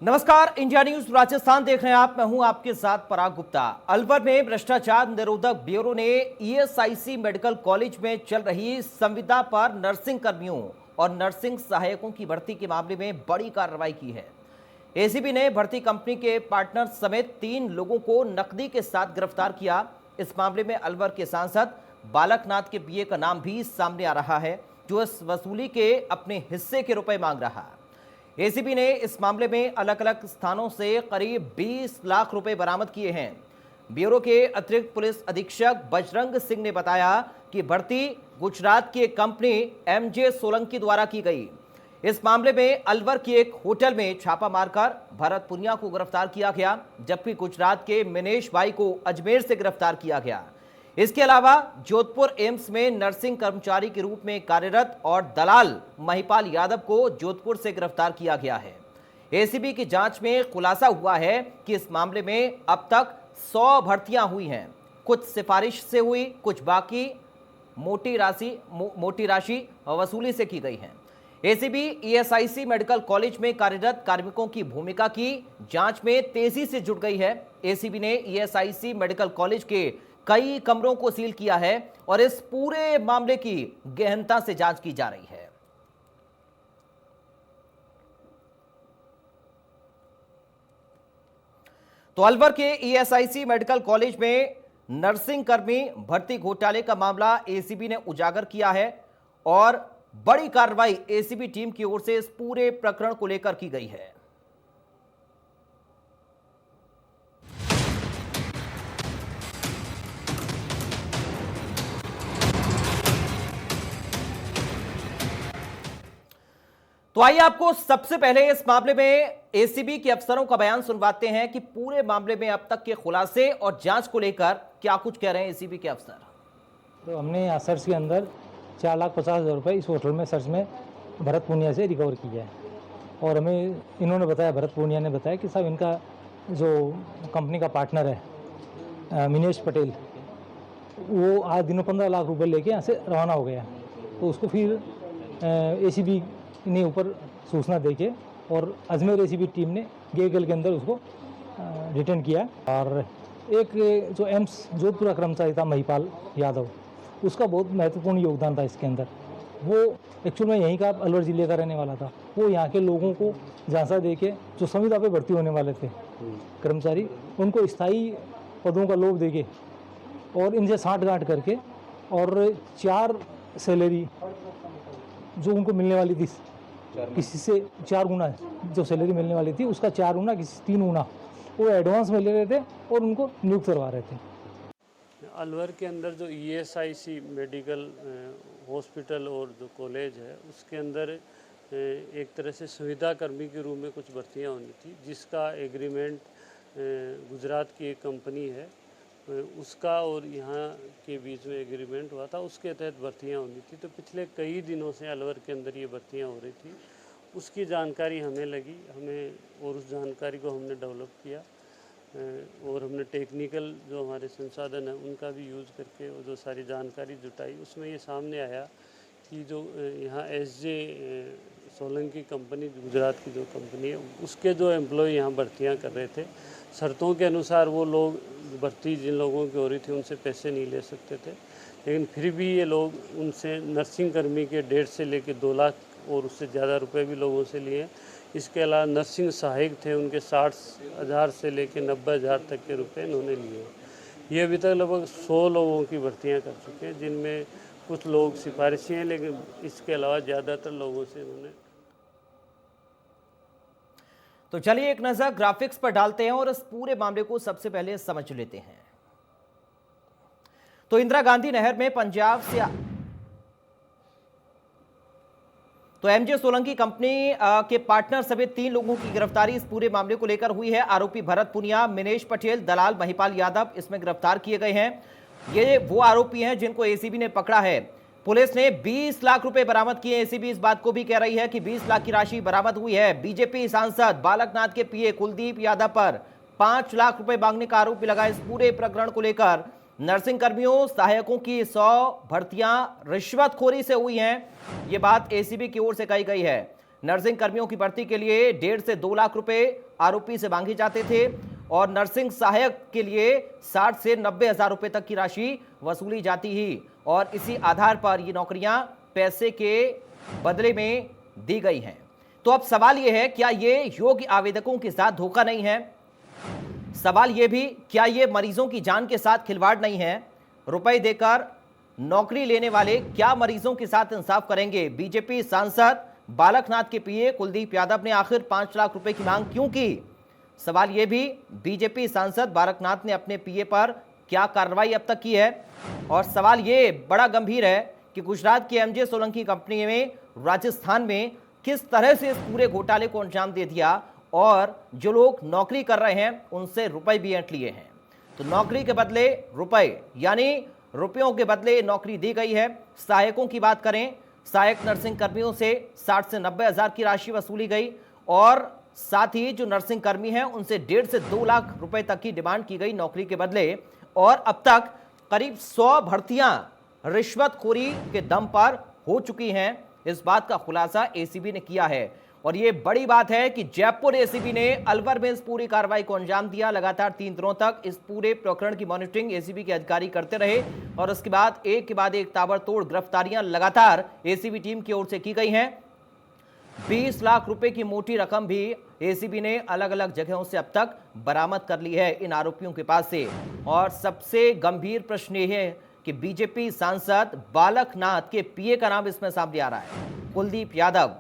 नमस्कार, India news Rajasthan देख रहे हैं आप। मैं हूं आपके साथ पराग गुप्ता। अलवर में भ्रष्टाचार निरोधक ब्यूरो ने ईएसआईसी मेडिकल कॉलेज में चल रही संविदा पर नर्सिंग कर्मियों और नर्सिंग सहायकों की भर्ती के मामले में बड़ी कार्रवाई की है। एसीबी ने भर्ती कंपनी के पार्टनर समेत 3 लोगों को नकदी के साथ गिरफ्तार किया। इस मामले में अलवर के सांसद बालकनाथ के बीए का नाम भी सामने आ रहा है, जो इस वसूली के अपने हिस्से के रुपए मांग रहा है। एसीबी ने इस मामले में अलग अलग स्थानों से करीब 20 लाख रुपए बरामद किए हैं। ब्यूरो के अतिरिक्त पुलिस अधीक्षक बजरंग सिंह ने बताया कि भर्ती गुजरात की एक कंपनी एमजे सोलंकी द्वारा की गई। इस मामले में अलवर की एक होटल में छापा मारकर भरत पुनिया को गिरफ्तार किया गया, जबकि गुजरात के मिनेश भाई को अजमेर से गिरफ्तार किया गया। इसके अलावा जोधपुर एम्स में नर्सिंग कर्मचारी के रूप में कार्यरत और दलाल महिपाल यादव को जोधपुर से गिरफ्तार किया गया है। एसीबी की जांच में खुलासा हुआ है कि इस मामले में अब तक 100 भर्तियां हुई हैं। कुछ सिफारिश से हुई, कुछ बाकी मोटी राशि वसूली से की गई है। एसीबी ईएसआईसी मेडिकल कॉलेज में कार्यरत कार्मिकों की भूमिका की जांच में तेजी से जुट गई है। एसीबी ने ईएसआईसी मेडिकल कॉलेज के कई कमरों को सील किया है और इस पूरे मामले की गहनता से जांच की जा रही है। तो अलवर के ईएसआईसी मेडिकल कॉलेज में नर्सिंग कर्मी भर्ती घोटाले का मामला एसीबी ने उजागर किया है और बड़ी कार्रवाई एसीबी टीम की ओर से इस पूरे प्रकरण को लेकर की गई है। तो आइए आपको सबसे पहले इस मामले में एसीबी के अफसरों का बयान सुनवाते हैं कि पूरे मामले में अब तक के खुलासे और जांच को लेकर क्या कुछ कह रहे हैं एसीबी के अफसर। तो हमने यहाँ सर्च के अंदर 4,50,000 रुपये इस होटल में सर्च में भरत पूनिया से रिकवर किया है। और हमें इन्होंने बताया, भरत पूनिया ने बताया कि साहब इनका जो कंपनी का पार्टनर है मिनेश पटेल, वो आज दिनों 15 लाख रुपए लेके यहाँ से रवाना हो गया। तो उसको फिर एसीबी ने ऊपर सूचना देके और अजमेर एसीबी टीम ने गेगल के अंदर उसको रिटर्न किया। और एक जो एम्स जोधपुर का कर्मचारी था महिपाल यादव, उसका बहुत महत्वपूर्ण योगदान था इसके अंदर। वो एक्चुअल में यहीं का अलवर जिले का रहने वाला था। वो यहाँ के लोगों को झांसा देके जो संविदा पे भर्ती होने वाले थे कर्मचारी, उनको स्थायी पदों का लोभ देके और इनसे साठगांठ करके और 4 सैलरी जो उनको मिलने वाली थी, किसी से 4 गुना जो सैलरी मिलने वाली थी उसका 4 गुना, किसी 3 गुना वो एडवांस में ले रहे थे और उनको नियुक्त करवा रहे थे। अलवर के अंदर जो ईएसआईसी मेडिकल हॉस्पिटल और जो कॉलेज है, उसके अंदर एक तरह से सुविधा कर्मी के रूप में कुछ भर्तियां होनी थी, जिसका एग्रीमेंट गुजरात की एक कंपनी है उसका और यहाँ के बीच में एग्रीमेंट हुआ था, उसके तहत भर्तियां होनी थी। तो पिछले कई दिनों से अलवर के अंदर ये भर्तियां हो रही थी। उसकी जानकारी हमें लगी, और उस जानकारी को हमने डेवलप किया और हमने टेक्निकल जो हमारे संसाधन हैं उनका भी यूज़ करके वो जो सारी जानकारी जुटाई। उसमें ये सामने आया कि जो यहाँ एसजे सोलंकी कंपनी, गुजरात की जो कंपनी है, उसके जो एम्प्लॉय यहाँ भर्तियाँ कर रहे थे, शर्तों के अनुसार वो लोग भर्ती जिन लोगों की हो रही थी उनसे पैसे नहीं ले सकते थे, लेकिन फिर भी ये लोग उनसे नर्सिंग कर्मी के 1.5 से लेकर 2 लाख और उससे ज़्यादा रुपए भी लोगों से लिए। इसके अलावा नर्सिंग सहायक थे, उनके 60,000 से लेकर 90,000 तक के रुपए इन्होंने लिए। ये अभी तक लगभग 100 लोगों की भर्तियाँ कर चुके हैं, जिनमें कुछ लोग सिफारिशी हैं, लेकिन इसके अलावा ज़्यादातर लोगों से इन्होंने। तो चलिए एक नजर ग्राफिक्स पर डालते हैं और इस पूरे मामले को सबसे पहले समझ लेते हैं। तो इंदिरा गांधी नहर में पंजाब से एमजे सोलंकी कंपनी के पार्टनर समेत 3 लोगों की गिरफ्तारी इस पूरे मामले को लेकर हुई है। आरोपी भरत पुनिया, मिनेश पटेल, दलाल महिपाल यादव इसमें गिरफ्तार किए गए हैं। ये वो आरोपी हैं जिनको एसीबी ने पकड़ा है। पुलिस ने 20 लाख रुपए बरामद किए। एसीबी इस बात को भी कह रही है कि 20 लाख की राशि बरामद हुई है। बीजेपी सांसद बालकनाथ के पीए कुलदीप यादव पर 5 लाख रुपए मांगने का आरोप भी लगा। इस पूरे प्रकरण को लेकर नर्सिंग कर्मियों, सहायकों की 100 भर्तियां रिश्वतखोरी से हुई हैं, ये बात एसीबी की ओर से कही गई है। नर्सिंग कर्मियों की भर्ती के लिए 1.5 से 2 लाख रुपए आरोपी से मांगे जाते थे और नर्सिंग सहायक के लिए 60 से 90 हजार रुपए तक की राशि वसूली जाती ही और इसी आधार पर ये नौकरियां पैसे के बदले में दी गई हैं। तो अब सवाल यह है, क्या ये योग्य आवेदकों के साथ धोखा नहीं है? सवाल यह भी, क्या ये मरीजों की जान के साथ खिलवाड़ नहीं है? रुपए देकर नौकरी लेने वाले क्या मरीजों के साथ इंसाफ करेंगे? बीजेपी सांसद बालकनाथ के पीए कुलदीप यादव ने आखिर 5 लाख रुपए की मांग क्यों की? सवाल यह भी, बीजेपी सांसद बालकनाथ ने अपने पीए पर क्या कार्रवाई अब तक की है? और सवाल यह बड़ा गंभीर है कि गुजरात की एमजे सोलंकी कंपनी में राजस्थान में किस तरह से इस पूरे घोटाले को अंजाम दे दिया और जो लोग नौकरी कर रहे हैं उनसे रुपए भी ऐंठ लिए हैं। तो नौकरी के बदले रुपए, यानी रुपयों के बदले नौकरी दी गई है। सहायकों की बात करें, सहायक नर्सिंग कर्मियों से 60 से 90 हजार की राशि वसूली गई और साथ ही जो नर्सिंग कर्मी हैं उनसे 1.5 से 2 लाख रुपए तक की डिमांड की गई नौकरी के बदले। और अब तक करीब 100 भर्तियां रिश्वतखोरी के दम पर हो चुकी हैं। इस बात का खुलासा एसीबी ने किया है और यह बड़ी बात है कि जयपुर एसीबी ने अलवर में इस पूरी कार्रवाई को अंजाम दिया। लगातार 3 दिनों तक इस पूरे प्रकरण की मॉनिटरिंग एसीबी के अधिकारी करते रहे और उसके बाद एक के बाद एक ताबड़तोड़ गिरफ्तारियां लगातार एसीबी टीम की ओर से की गई हैं। 20 लाख रुपए की मोटी रकम भी एसीबी ने अलग अलग जगहों से अब तक बरामद कर ली है इन आरोपियों के पास से। और सबसे गंभीर प्रश्न यह है कि बीजेपी सांसद बालकनाथ के पीए का नाम इसमें सामने आ रहा है। कुलदीप यादव,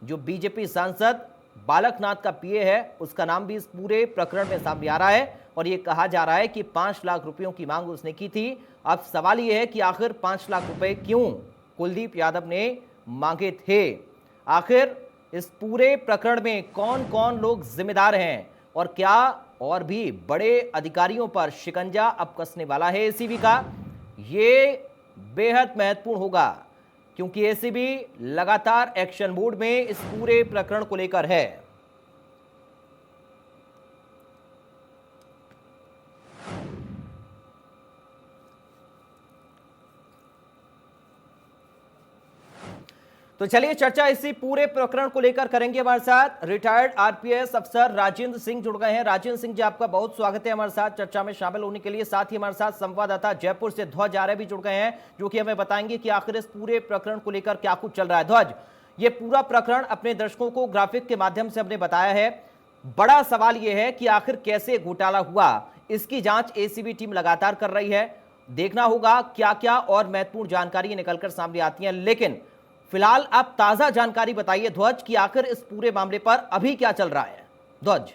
जो बीजेपी सांसद बालकनाथ का पीए है, उसका नाम भी इस पूरे प्रकरण में सामने आ रहा है और यह कहा जा रहा है कि 5 लाख रुपयों की मांग उसने की थी। अब सवाल यह है कि आखिर 5 लाख रुपए क्यों कुलदीप यादव ने मांगे थे? आखिर इस पूरे प्रकरण में कौन कौन लोग जिम्मेदार हैं और क्या और भी बड़े अधिकारियों पर शिकंजा अब कसने वाला है एसीबी का? ये बेहद महत्वपूर्ण होगा क्योंकि एसीबी लगातार एक्शन मोड में इस पूरे प्रकरण को लेकर है। तो चलिए चर्चा इसी पूरे प्रकरण को लेकर करेंगे। हमारे साथ रिटायर्ड आरपीएस अफसर राजेंद्र सिंह जुड़ गए हैं। राजेंद्र सिंह जी, आपका बहुत स्वागत है हमारे साथ चर्चा में शामिल होने के लिए। साथ ही हमारे साथ संवाददाता जयपुर से ध्वज आर्य भी जुड़ गए हैं, जो कि हमें बताएंगे कि आखिर इस पूरे प्रकरण को लेकर क्या कुछ चल रहा है। ध्वज, ये पूरा प्रकरण अपने दर्शकों को ग्राफिक के माध्यम से हमने बताया है। बड़ा सवाल यह है कि आखिर कैसे घोटाला हुआ, इसकी जांच एसीबी टीम लगातार कर रही है। देखना होगा क्या क्या और महत्वपूर्ण जानकारी निकलकर सामने आती हैं। लेकिन फिलहाल आप ताजा जानकारी बताइए ध्वज कि आखिर इस पूरे मामले पर अभी क्या चल रहा है। ध्वज,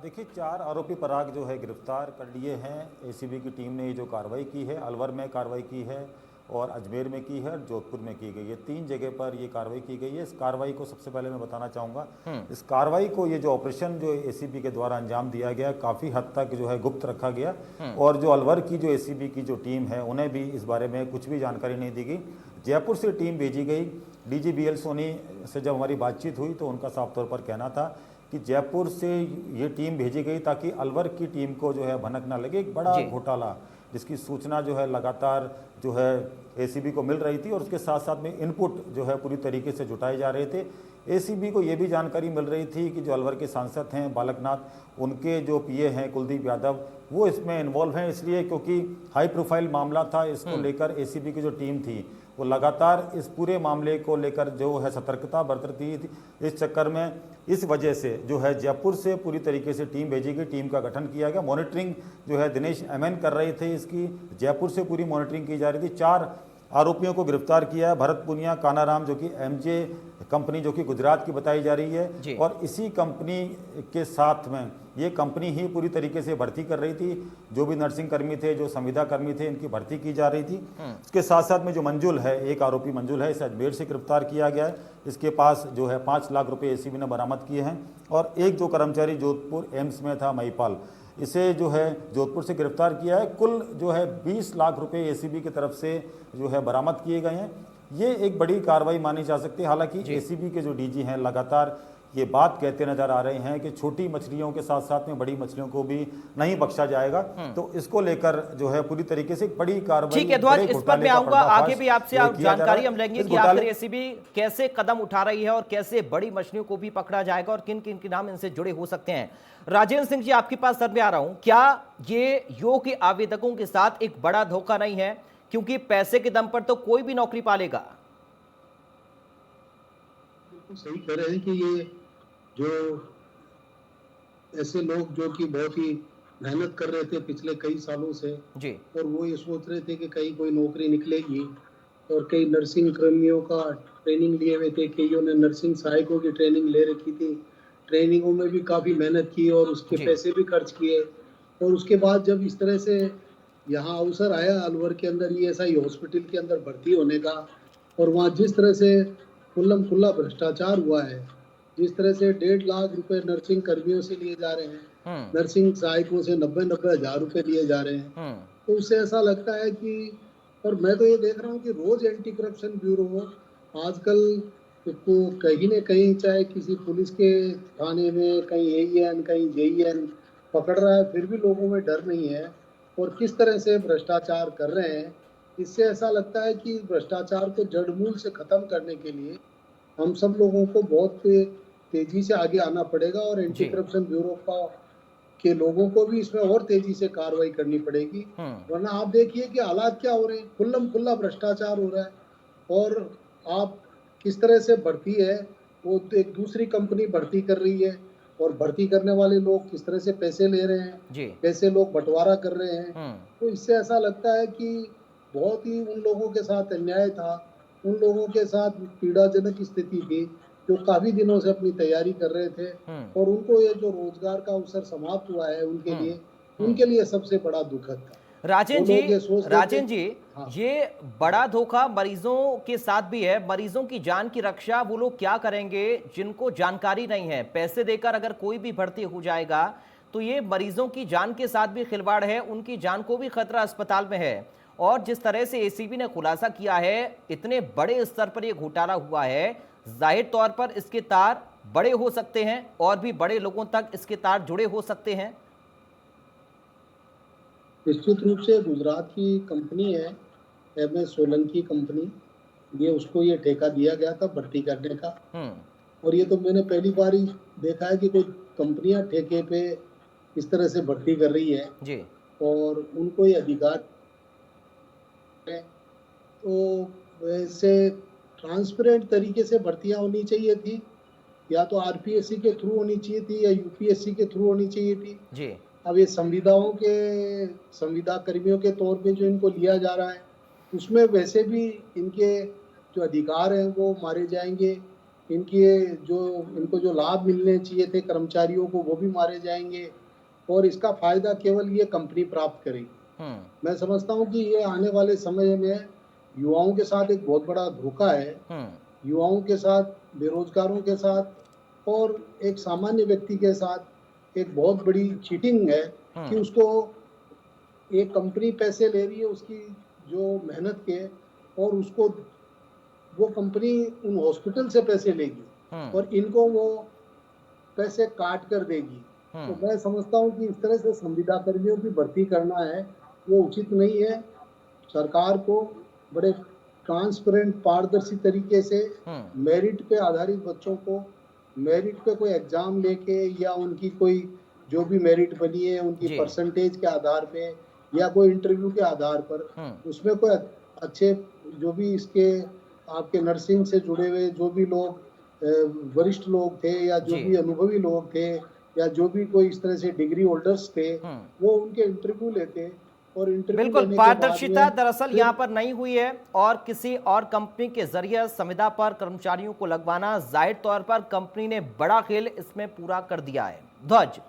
देखिए, 4 आरोपी पराग जो है गिरफ्तार कर लिए हैं। एसीबी की टीम ने ये जो कार्रवाई की है, अलवर में कार्रवाई की है और अजमेर में की है और जोधपुर में की गई है। 3 जगह पर ये कार्रवाई की गई है। इस कार्रवाई को सबसे पहले मैं बताना चाहूँगा, इस कार्रवाई को, ये जो ऑपरेशन जो एसीबी के द्वारा अंजाम दिया गया, काफ़ी हद तक जो है गुप्त रखा गया और जो अलवर की जो एसीबी की जो टीम है, उन्हें भी इस बारे में कुछ भी जानकारी नहीं दी गई। जयपुर से टीम भेजी गई। डीजी बीएल सोनी से जब हमारी बातचीत हुई तो उनका साफ तौर पर कहना था कि जयपुर से ये टीम भेजी गई ताकि अलवर की टीम को जो है भनक ना लगे। एक बड़ा घोटाला जिसकी सूचना जो है लगातार जो है एसीबी को मिल रही थी और उसके साथ साथ में इनपुट जो है पूरी तरीके से जुटाए जा रहे थे। एसीबी को ये भी जानकारी मिल रही थी कि जो अलवर के सांसद हैं बालकनाथ, उनके जो पीए हैं कुलदीप यादव, वो इसमें इन्वॉल्व हैं। इसलिए क्योंकि हाई प्रोफाइल मामला था, इसको लेकर एसीबी की जो टीम थी वो लगातार इस पूरे मामले को लेकर जो है सतर्कता बरत रही थी। इस चक्कर में इस वजह से जो है जयपुर से पूरी तरीके से टीम भेजी गई, टीम का गठन किया गया। मॉनिटरिंग जो है दिनेश एमएन कर रहे थे इसकी, जयपुर से पूरी मॉनिटरिंग की जा रही थी। 4 आरोपियों को गिरफ्तार किया है। भरत पुनिया, कानाराम जो कि एमजे कंपनी जो कि गुजरात की बताई जा रही है और इसी कंपनी के साथ में ये कंपनी ही पूरी तरीके से भर्ती कर रही थी। जो भी नर्सिंग कर्मी थे, जो संविदा कर्मी थे, इनकी भर्ती की जा रही थी। इसके साथ साथ में जो मंजुल है, एक आरोपी मंजुल है, इसे अजमेर से गिरफ्तार किया गया है। इसके पास जो है 5 लाख रुपए एसीबी ने बरामद किए हैं और एक जो कर्मचारी जोधपुर एम्स में था, महिपाल, इसे जो है जोधपुर से गिरफ्तार किया है। कुल जो है 20 लाख रुपए एसीबी की तरफ से जो है बरामद किए गए हैं। ये एक बड़ी कार्रवाई मानी जा सकती है। हालांकि एसीबी के जो डीजी हैं लगातार ये बात कहते नजर आ रहे हैं कि छोटी मछलियों के साथ साथ में बड़ी मछलियों को भी नहीं बख्शा जाएगा। तो इसको लेकर जो है पूरी तरीके से बड़ी कार्रवाई। ठीक है ध्वज, इस पर मैं आऊंगा, आगे भी आपसे जानकारी हम लेंगे कि आखिर एसीबी कैसे कदम उठा रही है और कैसे बड़ी मछलियों को भी पकड़ा जाएगा और किन किन के नाम इनसे जुड़े हो सकते हैं। राजेंद्र सिंह जी, आपके पास सर में आ रहा हूं, क्या ये योग्य आवेदकों के साथ एक बड़ा धोखा नहीं है, क्योंकि पैसे के दम पर तो कोई भी नौकरी पालेगा? सही कह रहे हैं कि ये जो ऐसे लोग जो कि बहुत ही मेहनत कर रहे थे पिछले कई सालों से जी, और वो ये सोच रहे थे कि कहीं कोई नौकरी निकलेगी, और कई नर्सिंग कर्मियों का ट्रेनिंग लिए हुए थे, कईयों ने नर्सिंग सहायकों की ट्रेनिंग ले रखी थी, ट्रेनिंगों में भी काफ़ी मेहनत की और उसके जी। पैसे भी खर्च किए, और उसके बाद जब इस तरह से यहाँ अवसर आया अलवर के अंदर ईएसआई हॉस्पिटल के अंदर भर्ती होने का, और वहाँ जिस तरह से खुल्लम खुल्ला भ्रष्टाचार हुआ है, जिस तरह से 1.5 लाख रुपए नर्सिंग कर्मियों से लिए जा रहे हैं, नर्सिंग सहायकों से 90-90 हज़ार रुपए लिए जा रहे हैं, तो उससे ऐसा लगता है कि, और मैं तो ये देख रहा हूँ कि रोज एंटी करप्शन ब्यूरो आजकल को कहीं न कहीं, चाहे किसी पुलिस के थाने में कहीं एईएन कहीं जेईएन पकड़ रहा है, फिर भी लोगों में डर नहीं है और किस तरह से भ्रष्टाचार कर रहे हैं। इससे ऐसा लगता है कि भ्रष्टाचार को जड़ मूल से खत्म करने के लिए हम सब लोगों को बहुत तेजी से आगे आना पड़ेगा और एंटी करप्शन ब्यूरो के लोगों को भी इसमें और तेजी से कार्रवाई करनी पड़ेगी। वरना आप देखिए कि हालात क्या हो रहे हैं, खुल्लम खुल्ला भ्रष्टाचार हो रहा है, और आप किस तरह से भर्ती है, वो एक दूसरी कंपनी भर्ती कर रही है और भर्ती करने वाले लोग किस तरह से पैसे ले रहे हैं, पैसे लोग बंटवारा कर रहे हैं। तो इससे ऐसा लगता है कि बहुत ही उन लोगों के साथ अन्याय था, उन लोगों के साथ पीड़ाजनक स्थिति थी जो काफी दिनों से अपनी तैयारी कर रहे थे, और उनको ये जो रोजगार का अवसर समाप्त हुआ है उनके लिए सबसे बड़ा दुखद था। राजेंद्र जी, ये बड़ा धोखा मरीजों के साथ भी है। मरीजों की जान की रक्षा वो लोग क्या करेंगे जिनको जानकारी नहीं है? पैसे देकर अगर कोई भी भर्ती हो जाएगा तो ये मरीजों की जान के साथ भी खिलवाड़ है, उनकी जान को भी खतरा अस्पताल में है। और जिस तरह से एसीबी ने खुलासा किया है, इतने बड़े स्तर पर यह घोटाला हुआ है, जाहिर तौर पर इसके तार बड़े हो सकते हैं और भी बड़े लोगों तक इसके तार जुड़े हो सकते हैं। निश्चित रूप से गुजरात की कंपनी है MS सोलंकी कंपनी, ये उसको ये ठेका दिया गया था भर्ती करने का, और ये तो मैंने पहली बार ही देखा है कि कोई कंपनियां ठेके पे इस तरह से भर्ती कर रही है जी, और उनको ये अधिकार है। तो वैसे ट्रांसपेरेंट तरीके से भर्तियां होनी चाहिए थी, या तो आरपीएससी के थ्रू होनी चाहिए थी या यूपीएससी के थ्रू होनी चाहिए थी जी। अब ये संविदा कर्मियों के तौर पे जो इनको लिया जा रहा है, उसमें वैसे भी इनके जो अधिकार हैं वो मारे जाएंगे, इनको जो लाभ मिलने चाहिए थे कर्मचारियों को वो भी मारे जाएंगे, और इसका फायदा केवल ये कंपनी प्राप्त करेगी। मैं समझता हूँ कि ये आने वाले समय में युवाओं के साथ एक बहुत बड़ा धोखा है, युवाओं के साथ, बेरोजगारों के साथ और एक सामान्य व्यक्ति के साथ एक बहुत बड़ी चीटिंग है कि उसको एक कंपनी पैसे ले रही है उसकी जो मेहनत के, और उसको वो कंपनी उन हॉस्पिटल से पैसे लेगी और इनको वो पैसे काट कर देगी। तो मैं समझता हूँ कि इस तरह से संविदा कर्मियों की भर्ती करना है वो उचित नहीं है। सरकार को बड़े ट्रांसपेरेंट, पारदर्शी तरीके से मेरिट पे आधारित बच्चों को मेरिट पे कोई एग्जाम लेके या उनकी कोई जो भी मेरिट बनी है उनकी परसेंटेज के आधार पे या कोई इंटरव्यू के आधार पर उसमें कोई अच्छे जो भी इसके आपके नर्सिंग से जुड़े हुए जो भी लोग वरिष्ठ लोग थे या जो भी अनुभवी लोग थे या जो भी कोई इस तरह से डिग्री होल्डर्स थे वो उनके इंटरव्यू लेते। और बिल्कुल पारदर्शिता दरअसल यहाँ पर नहीं हुई है और किसी और कंपनी के जरिए संविदा पर कर्मचारियों को लगवाना, जाहिर तौर पर कंपनी ने बड़ा खेल इसमें पूरा कर दिया है। ध्वज,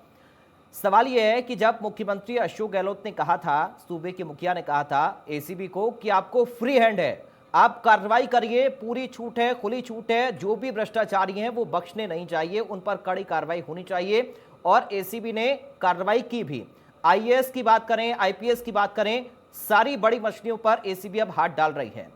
सवाल यह है कि जब मुख्यमंत्री अशोक गहलोत ने कहा था, सूबे के मुखिया ने कहा था एसीबी को कि आपको फ्री हैंड है, आप कार्रवाई करिए, पूरी छूट है, खुली छूट है, जो भी भ्रष्टाचारी हैं वो बख्शने नहीं चाहिए, उन पर कड़ी कार्रवाई होनी चाहिए, और एसीबी ने कार्रवाई की भी। आईएएस की बात करें, आईपीएस की बात करें, सारी बड़ी मछलियों पर एसीबी अब हाथ डाल रही है।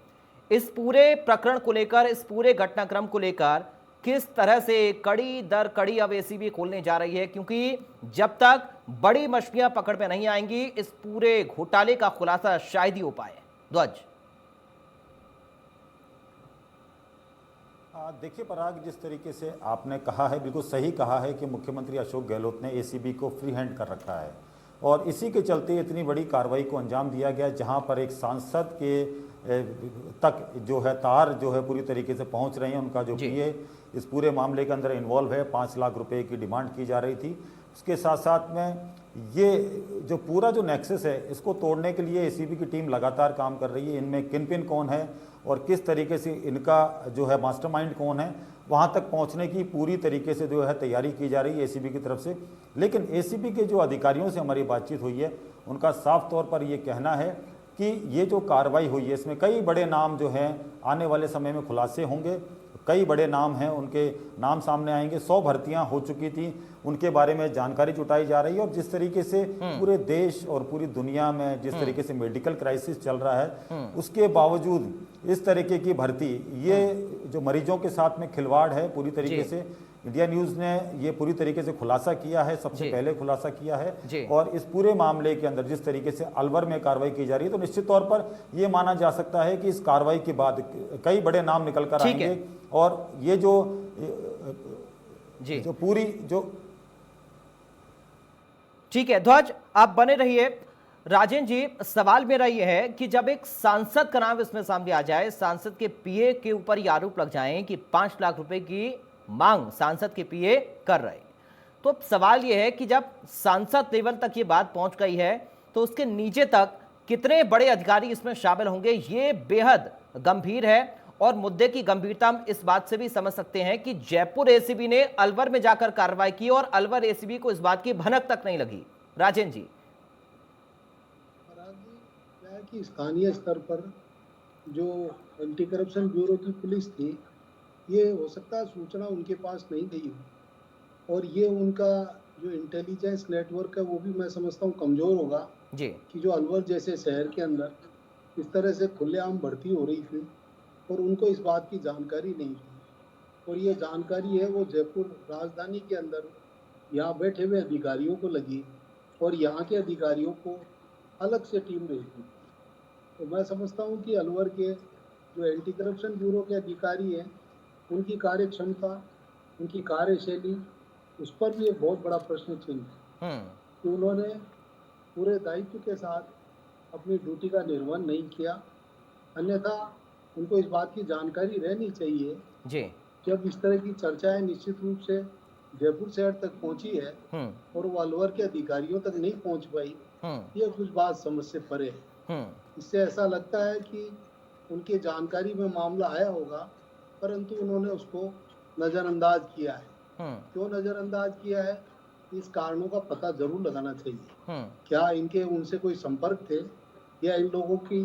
इस पूरे प्रकरण को लेकर, इस पूरे घटनाक्रम को लेकर किस तरह से कड़ी दर कड़ी अब एसीबी खोलने जा रही है, क्योंकि जब तक बड़ी मछलियां पकड़ में नहीं आएंगी इस पूरे घोटाले का खुलासा शायद ही हो पाए। ध्वज। देखिए पराग, जिस तरीके से आपने कहा है बिल्कुल सही कहा है कि मुख्यमंत्री अशोक गहलोत ने एसीबी को फ्री हैंड कर रखा है और इसी के चलते इतनी बड़ी कार्रवाई को अंजाम दिया गया, जहां पर एक सांसद के तक जो है तार जो है पूरी तरीके से पहुंच रहे हैं। उनका जो पीए इस पूरे मामले के अंदर इन्वॉल्व है, 5 लाख रुपए की डिमांड की जा रही थी। उसके साथ साथ में ये जो पूरा जो नेक्सस है इसको तोड़ने के लिए एसीबी की टीम लगातार काम कर रही है। इनमें किन कौन है और किस तरीके से इनका जो है मास्टरमाइंड कौन है, वहाँ तक पहुँचने की पूरी तरीके से जो है तैयारी की जा रही है एसीबी की तरफ से। लेकिन एसीबी के जो अधिकारियों से हमारी बातचीत हुई है उनका साफ तौर पर ये कहना है कि ये जो कार्रवाई हुई है इसमें कई बड़े नाम जो हैं आने वाले समय में खुलासे होंगे। कई बड़े नाम हैं, उनके नाम सामने आएंगे। 100 भर्तियां हो चुकी थी, उनके बारे में जानकारी जुटाई जा रही है। और जिस तरीके से पूरे देश और पूरी दुनिया में जिस तरीके से मेडिकल क्राइसिस चल रहा है, उसके बावजूद इस तरीके की भर्ती, ये जो मरीजों के साथ में खिलवाड़ है पूरी तरीके से, इंडिया न्यूज़ ने ये पूरी तरीके से खुलासा किया है, सबसे पहले खुलासा किया है। और इस पूरे मामले के अंदर जिस तरीके से अलवर में कार्रवाई की जा रही है, तो निश्चित तौर पर ये माना जा सकता है कि इस कार्रवाई के बाद कई बड़े नाम निकल कर आएंगे और ये जो पूरी जो ठीक है। ध्वज, आप बने रहिए। राजेंद्र जी, सवाल मेरा यह है कि जब एक सांसद का नाम इसमें सामने आ जाए, सांसद के पीए के ऊपर ये आरोप लग जाए कि 5 लाख रुपए की मांग सांसद के पीए कर रहे, तो अब सवाल यह है कि जब सांसद लेवल तक ये बात पहुंच गई है तो उसके नीचे तक कितने बड़े अधिकारी इसमें शामिल होंगे, ये बेहद गंभीर है। और मुद्दे की गंभीरता हम इस बात से भी समझ सकते हैं कि जयपुर एसीबी ने अलवर में जाकर कार्रवाई की और अलवर एसीबी को इस बात की भनक तक नहीं लगी। राजेंद्र जी, क्या है कि स्थानीय स्तर पर जो एंटी करप्शन ब्यूरो की पुलिस थी, ये हो सकता है सूचना उनके पास नहीं गई हो और ये उनका जो इंटेलिजेंस नेटवर्क है वो भी मैं समझता हूँ कमज़ोर होगा जी। कि जो अलवर जैसे शहर के अंदर इस तरह से खुलेआम भर्ती हो रही थी और उनको इस बात की जानकारी नहीं थी। और ये जानकारी है वो जयपुर राजधानी के अंदर यहाँ बैठे हुए अधिकारियों को लगी और यहाँ के अधिकारियों को अलग से टीम भेज दी। तो मैं समझता हूँ कि अलवर के जो एंटी करप्शन ब्यूरो के अधिकारी हैं, उनकी कार्य क्षमता, उनकी कार्यशैली, उस पर भी एक बहुत बड़ा प्रश्न चिन्ह है कि उन्होंने पूरे दायित्व के साथ अपनी ड्यूटी का निर्वहन नहीं किया। अन्यथा उनको इस बात की जानकारी रहनी चाहिए जी। जब इस तरह की चर्चाएं निश्चित रूप से जयपुर शहर तक पहुंची है और वो अलवर के अधिकारियों तक नहीं पहुंच पाई, ये कुछ बात समझ से परे है। इससे ऐसा लगता है कि उनकी जानकारी में मामला आया होगा परंतु उन्होंने उसको नज़रअंदाज किया है। क्यों नज़रअंदाज किया है, इस कारणों का पता जरूर लगाना चाहिए। क्या इनके उनसे कोई संपर्क थे या इन लोगों की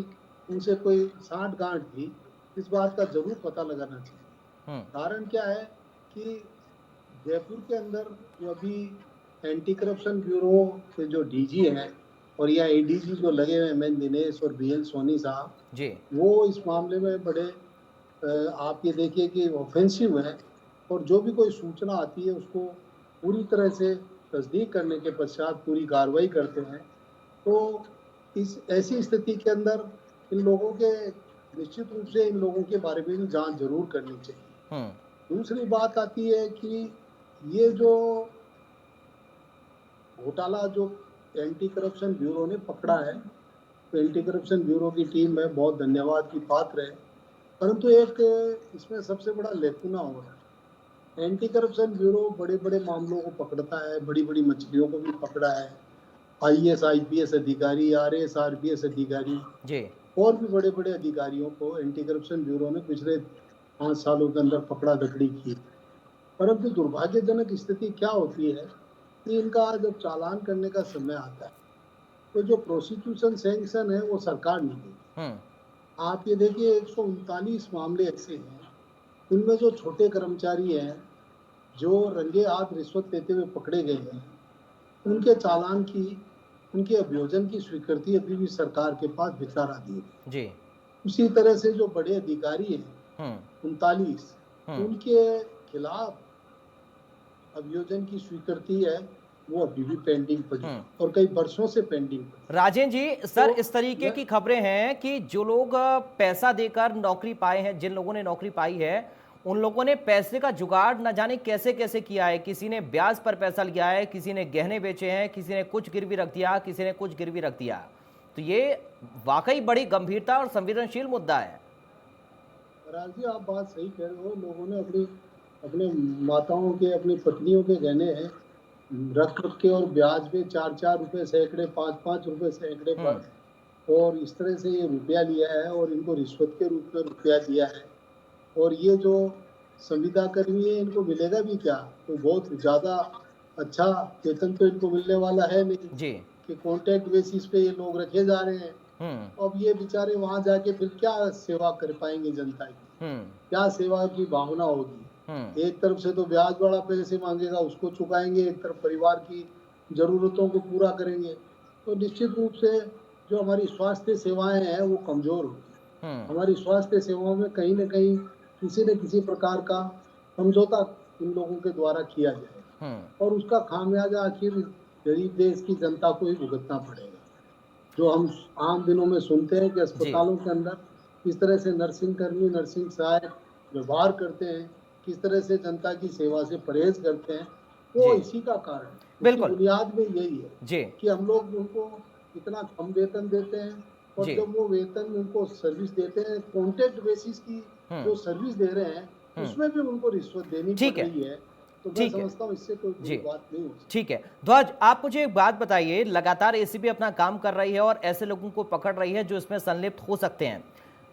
उनसे कोई साठ-गांठ थी, इस बात का जरूर पता लगाना चाहिए। कारण क्या है कि जयपुर के अंदर जो अभी एंटी करप्शन ब्यूरो के जो डीजी हैं और या एडीजी जो लगे हुए हैं दिनेश और बीएल सोनी साहब जी, वो इस मामले में बड़े आप ये देखिए कि ऑफेंसिव है और जो भी कोई सूचना आती है उसको पूरी तरह से तस्दीक करने के पश्चात पूरी कार्रवाई करते हैं। तो इस ऐसी स्थिति के अंदर इन लोगों के निश्चित रूप से इन लोगों के बारे में भी जांच जरूर करनी चाहिए। दूसरी बात आती है कि ये जो घोटाला जो एंटी करप्शन ब्यूरो ने पकड़ा है, तो एंटी करप्शन ब्यूरो की टीम में बहुत धन्यवाद की पात्र है, परंतु एक इसमें सबसे बड़ा लेकुना हो रहा है। एंटी करप्शन ब्यूरो बड़े बड़े मामलों को पकड़ता है, बड़ी बड़ी मछलियों को भी पकड़ा है। आईएएस आईपीएस अधिकारी, आरएएस आरपीएस अधिकारी जी, और भी बड़े बड़े अधिकारियों को एंटी करप्शन ब्यूरो ने पिछले 5 सालों के अंदर पकड़ा दकड़ी की। परंतु दुर्भाग्यजनक स्थिति क्या होती है कि इनका जब चालान करने का समय आता है तो जो प्रोसिक्यूशन सैंक्शन है वो सरकार नहीं देती। आप ये देखिए 139 मामले ऐसे हैं, उनमें जो छोटे कर्मचारी हैं जो रंगे हाथ रिश्वत लेते हुए पकड़े गए हैं, उनके चालान की, उनके अभियोजन की स्वीकृति अभी भी सरकार के पास विचाराधीन है जी। उसी तरह से जो बड़े अधिकारी हैं 39, उनके खिलाफ अभियोजन की स्वीकृति है वो अभी भी पेंडिंग पड़ी और कई वर्षों से पेंडिंग पड़ी। राजेंद्र जी, सर तो इस तरीके की खबरें हैं कि जो लोग पैसा देकर नौकरी पाए हैं, जिन लोगों ने नौकरी पाई है, उन लोगों ने पैसे का जुगाड़ न जाने कैसे कैसे किया है। किसी ने ब्याज पर पैसा लिया है, किसी ने गहने बेचे हैं, किसी ने कुछ गिरवी रख दिया, किसी ने कुछ गिरवी रख दिया। तो ये वाकई बड़ी गंभीरता और संवेदनशील मुद्दा है। राज जी, आप बात सही कह रहे हो। लोगों ने अपने माताओं के, अपनी पत्नियों के गहने हैं रख के और ब्याज पे 4-4 रुपए सैकड़े, 5-5 रुपए सैकड़े पर और इस तरह से ये रुपया लिया है और इनको रिश्वत के रूप में रुपया दिया है। और ये जो संविदा कर्मी है इनको मिलेगा भी क्या? तो बहुत ज़्यादा अच्छा वेतन तो इनको मिलने वाला है नहीं जी। कि कॉन्ट्रैक्ट बेसिस पे ये लोग रखे जा रहे हैं। अब ये बेचारे वहां जाके फिर क्या सेवा कर पाएंगे जनता की? क्या सेवा की भावना होगी? एक तरफ से तो ब्याज वाला पैसे मांगेगा, उसको चुकाएंगे, एक तरफ परिवार की जरूरतों को पूरा करेंगे। तो निश्चित रूप से जो हमारी स्वास्थ्य सेवाएं हैं वो कमजोर होगी। हमारी स्वास्थ्य सेवाओं में कहीं न कहीं किसी न किसी प्रकार का समझौता इन लोगों के द्वारा किया जाए और उसका खामियाजा आखिर गरीब देश की जनता को ही भुगतना पड़ेगा। जो हम आम दिनों में सुनते हैं कि अस्पतालों के अंदर किस तरह से नर्सिंग कर्मी, नर्सिंग सहायक व्यवहार करते हैं, किस तरह से जनता की सेवा से परहेज करते हैं, वो इसी का कारण है। बिल्कुल, बुनियाद में यही है जी कि हम लोग उनको इतना कम वेतन देते हैं और जब वो वेतन उनको सर्विस देते हैं, कॉन्ट्रैक्ट बेसिस की जो सर्विस दे रहे हैं उसमें भी उनको रिश्वत देनी पड़ रही है। तो मैं समझता हूँ इससे कोई बड़ी बात नहीं हो सकती। ठीक है ध्वज, आप मुझे एक बात बताइए, लगातार एसीबी अपना काम कर रही है और ऐसे लोगों को पकड़ रही है जो इसमें संलिप्त हो सकते हैं।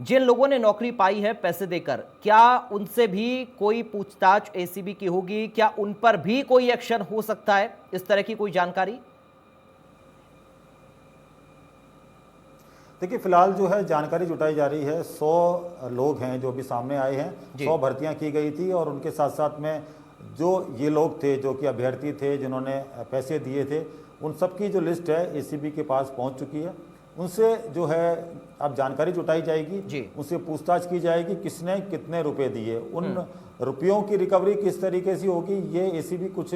जिन लोगों ने नौकरी पाई है पैसे देकर, क्या उनसे भी कोई पूछताछ एसीबी की होगी? क्या उन पर भी कोई एक्शन हो सकता है? इस तरह की कोई जानकारी? देखिए, फिलहाल जो है जानकारी जुटाई जा रही है। 100 लोग हैं जो अभी सामने आए हैं, 100 भर्तियां की गई थी और उनके साथ साथ में जो ये लोग थे जो कि अभ्यर्थी थे जिन्होंने पैसे दिए थे, उन सब की जो लिस्ट है एसीबी के पास पहुंच चुकी है। उनसे जो है अब जानकारी जुटाई जाएगी, उनसे पूछताछ की जाएगी किसने कितने रुपए दिए, उन रुपयों की रिकवरी किस तरीके से होगी, ये एसीबी कुछ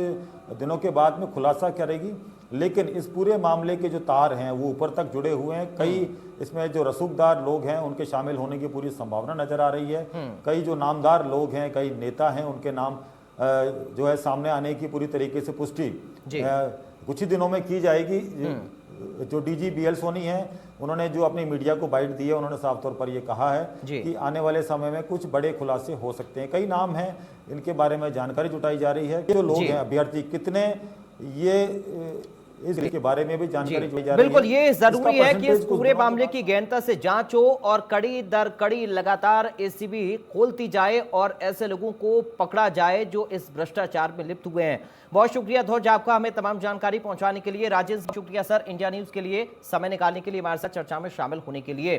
दिनों के बाद में खुलासा करेगी। लेकिन इस पूरे मामले के जो तार हैं वो ऊपर तक जुड़े हुए हैं। कई इसमें जो रसूखदार लोग हैं उनके शामिल होने की पूरी संभावना नजर आ रही है। कई जो नामदार लोग हैं, कई नेता हैं, उनके नाम जो है सामने आने की पूरी तरीके से पुष्टि कुछ ही दिनों में की जाएगी। जो डीजी बीएल सोनी हैं, उन्होंने जो अपनी मीडिया को बाइट दी है, उन्होंने साफ तौर पर ये कहा है कि आने वाले समय में कुछ बड़े खुलासे हो सकते हैं। कई नाम हैं, इनके बारे में जानकारी जुटाई जा रही है कि जो लोग हैं अभ्यर्थी कितने, ये इसके बारे में भी जानकारी जुटाई जा रही है। बिल्कुल, ये जरूरी है कि इस पूरे मामले की गहनता से जांच हो और कड़ी दर कड़ी लगातार एसीबी खोलती जाए और ऐसे लोगों को पकड़ा जाए जो इस भ्रष्टाचार में लिप्त हुए हैं। बहुत शुक्रिया ध्वज आपका हमें तमाम जानकारी पहुंचाने के लिए। राजेश, शुक्रिया सर इंडिया न्यूज के लिए समय निकालने के लिए, हमारे साथ चर्चा में शामिल होने के लिए।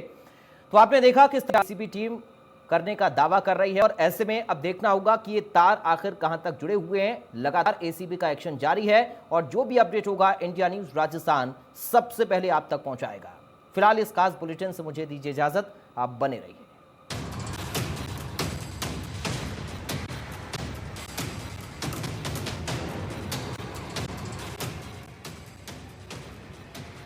तो आपने देखा किस तरह एसीबी टीम करने का दावा कर रही है और ऐसे में अब देखना होगा कि ये तार आखिर कहां तक जुड़े हुए हैं। लगातार एसीबी का एक्शन जारी है और जो भी अपडेट होगा इंडिया न्यूज राजस्थान सबसे पहले आप तक पहुंचाएगा। फिलहाल इस खास बुलेटिन से मुझे दीजिए इजाजत, आप बने रहिए।